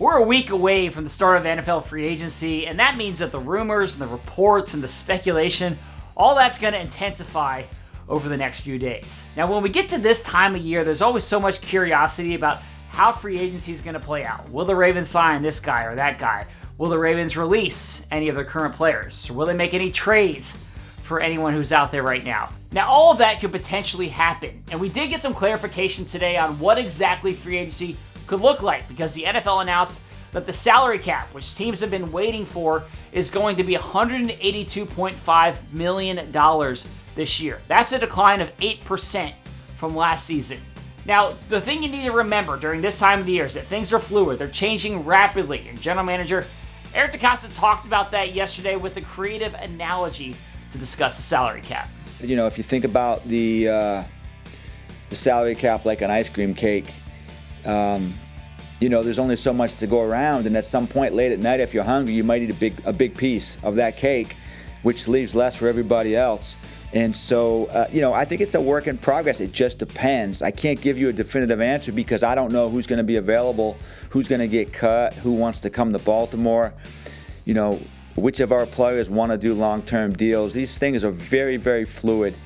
We're a week away from the start of NFL free agency, and that means that the rumors and the reports and the speculation, all that's going to intensify over the next few days. Now, when we get to this time of year, there's always so much curiosity about how free agency is going to play out. Will the Ravens sign this guy or that guy? Will the Ravens release any of their current players? Or will they make any trades for anyone who's out there right now? Now, all of that could potentially happen, and we did get some clarification today on what exactly free agency could look like, because the NFL announced that the salary cap, which teams have been waiting for, is going to be $182.5 million this year. That's a decline of 8% from last season. Now, the thing you need to remember during this time of the year is that things are fluid. They're changing rapidly, and General Manager Eric DeCosta talked about that yesterday with a creative analogy to discuss the salary cap. You know, if you think about the salary cap like an ice cream cake, you know, there's only so much to go around, and at some point late at night, if you're hungry, you might eat a big piece of that cake, which leaves less for everybody else. And so, you know, I think it's a work in progress. It just depends. I can't give you a definitive answer because I don't know who's going to be available, who's going to get cut, who wants to come to Baltimore, you know, which of our players want to do long-term deals. These things are very, very fluid.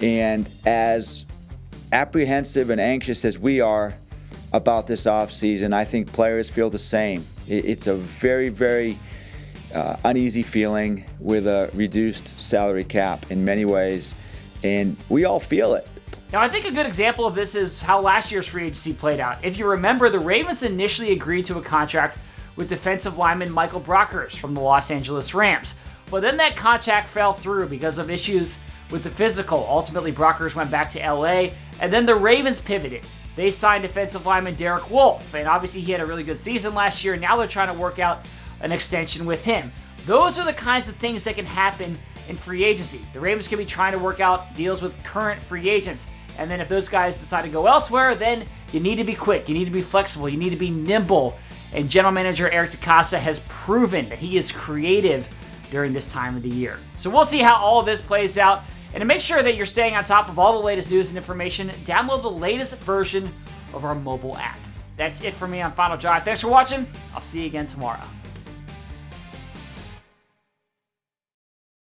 And as apprehensive and anxious as we are about this offseason, I think players feel the same. It's a very, very uneasy feeling with a reduced salary cap in many ways, and we all feel it. Now, I think a good example of this is how last year's free agency played out. If you remember, the Ravens initially agreed to a contract with defensive lineman Michael Brockers from the Los Angeles Rams, but then that contract fell through because of issues with the physical. Ultimately, Brockers went back to LA, and then the Ravens pivoted. They signed defensive lineman Derek Wolfe, and obviously he had a really good season last year, and now they're trying to work out an extension with him. Those are the kinds of things that can happen in free agency. The Ravens can be trying to work out deals with current free agents, and then if those guys decide to go elsewhere, then you need to be quick, you need to be flexible, you need to be nimble, and General Manager Eric DeCosta has proven that he is creative during this time of the year. So we'll see how all of this plays out. And to make sure that you're staying on top of all the latest news and information, download the latest version of our mobile app. That's it for me on Final Drive. Thanks for watching. I'll see you again tomorrow.